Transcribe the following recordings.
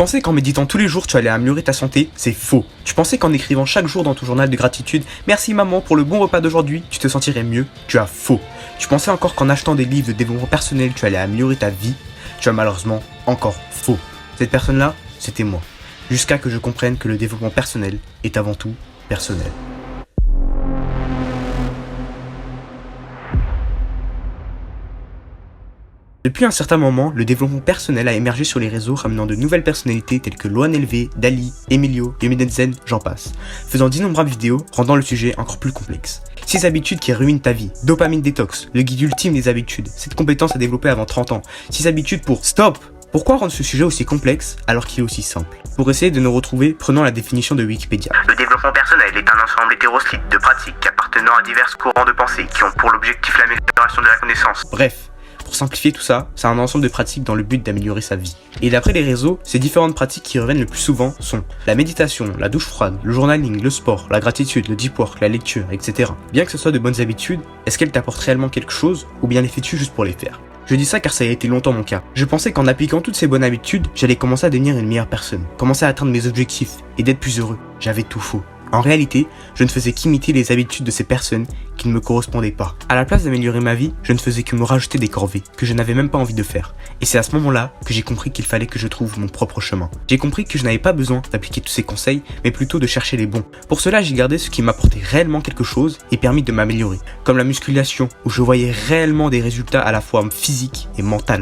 pensais qu'en méditant tous les jours tu allais améliorer ta santé, c'est faux. Tu pensais qu'en écrivant chaque jour dans ton journal de gratitude « Merci maman pour le bon repas d'aujourd'hui », tu te sentirais mieux, tu as faux. Tu pensais encore qu'en achetant des livres de développement personnel tu allais améliorer ta vie, tu as malheureusement encore faux. Cette personne-là, c'était moi. Jusqu'à que je comprenne que le développement personnel est avant tout personnel. Depuis un certain moment, le développement personnel a émergé sur les réseaux ramenant de nouvelles personnalités telles que Loan LV, Dali, Emilio, Yomidenzen, j'en passe, faisant d'innombrables vidéos rendant le sujet encore plus complexe. 6 habitudes qui ruinent ta vie, dopamine détox, le guide ultime des habitudes, cette compétence à développer avant 30 ans, 6 habitudes pour STOP! Pourquoi rendre ce sujet aussi complexe alors qu'il est aussi simple? Pour essayer de nous retrouver, prenons la définition de Wikipédia. Le développement personnel est un ensemble hétéroclite de pratiques appartenant à divers courants de pensée qui ont pour l'objectif l'amélioration de la connaissance. Bref, pour simplifier tout ça, c'est un ensemble de pratiques dans le but d'améliorer sa vie. Et d'après les réseaux, ces différentes pratiques qui reviennent le plus souvent sont la méditation, la douche froide, le journaling, le sport, la gratitude, le deep work, la lecture, etc. Bien que ce soit de bonnes habitudes, est-ce qu'elles t'apportent réellement quelque chose ou bien les fais-tu juste pour les faire? Je dis ça car ça a été longtemps mon cas. Je pensais qu'en appliquant toutes ces bonnes habitudes, j'allais commencer à devenir une meilleure personne, commencer à atteindre mes objectifs et d'être plus heureux. J'avais tout faux. En réalité, je ne faisais qu'imiter les habitudes de ces personnes qui ne me correspondaient pas. À la place d'améliorer ma vie, je ne faisais que me rajouter des corvées que je n'avais même pas envie de faire. Et c'est à ce moment-là que j'ai compris qu'il fallait que je trouve mon propre chemin. J'ai compris que je n'avais pas besoin d'appliquer tous ces conseils, mais plutôt de chercher les bons. Pour cela, j'ai gardé ce qui m'apportait réellement quelque chose et permis de m'améliorer. Comme la musculation, où je voyais réellement des résultats à la fois physiques et mentaux.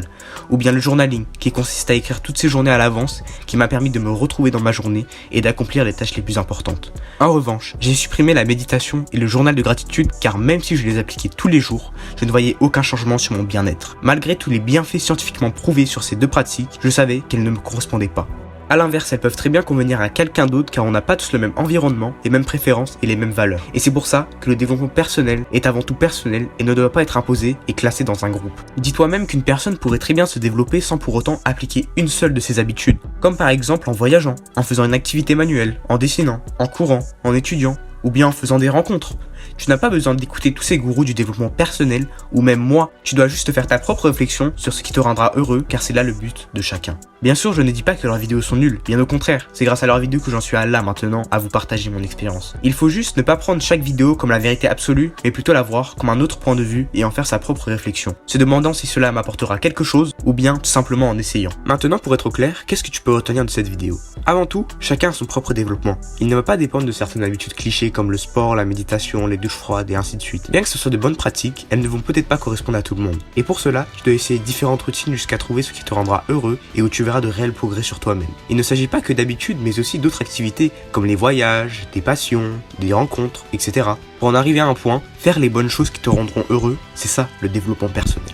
Ou bien le journaling, qui consiste à écrire toutes ces journées à l'avance, qui m'a permis de me retrouver dans ma journée et d'accomplir les tâches les plus importantes. En revanche, j'ai supprimé la méditation et le journal de gratitude car même si je les appliquais tous les jours, je ne voyais aucun changement sur mon bien-être. Malgré tous les bienfaits scientifiquement prouvés sur ces deux pratiques, je savais qu'elles ne me correspondaient pas. A l'inverse, elles peuvent très bien convenir à quelqu'un d'autre car on n'a pas tous le même environnement, les mêmes préférences et les mêmes valeurs. Et c'est pour ça que le développement personnel est avant tout personnel et ne doit pas être imposé et classé dans un groupe. Dis-toi même qu'une personne pourrait très bien se développer sans pour autant appliquer une seule de ses habitudes. Comme par exemple en voyageant, en faisant une activité manuelle, en dessinant, en courant, en étudiant, ou bien en faisant des rencontres. Tu n'as pas besoin d'écouter tous ces gourous du développement personnel, ou même moi, tu dois juste faire ta propre réflexion sur ce qui te rendra heureux, car c'est là le but de chacun. Bien sûr, je ne dis pas que leurs vidéos sont nulles, bien au contraire, c'est grâce à leurs vidéos que j'en suis là maintenant à vous partager mon expérience. Il faut juste ne pas prendre chaque vidéo comme la vérité absolue, mais plutôt la voir comme un autre point de vue et en faire sa propre réflexion, se demandant si cela m'apportera quelque chose, ou bien tout simplement en essayant. Maintenant, pour être au clair, qu'est-ce que tu peux retenir de cette vidéo? Avant tout, chacun a son propre développement. Il ne va pas dépendre de certaines habitudes clichés comme le sport, la méditation, les douches froides et ainsi de suite. Bien que ce soit de bonnes pratiques, elles ne vont peut-être pas correspondre à tout le monde. Et pour cela, tu dois essayer différentes routines jusqu'à trouver ce qui te rendra heureux et où tu verras de réels progrès sur toi-même. Il ne s'agit pas que d'habitudes, mais aussi d'autres activités comme les voyages, des passions, des rencontres, etc. Pour en arriver à un point, faire les bonnes choses qui te rendront heureux, c'est ça le développement personnel.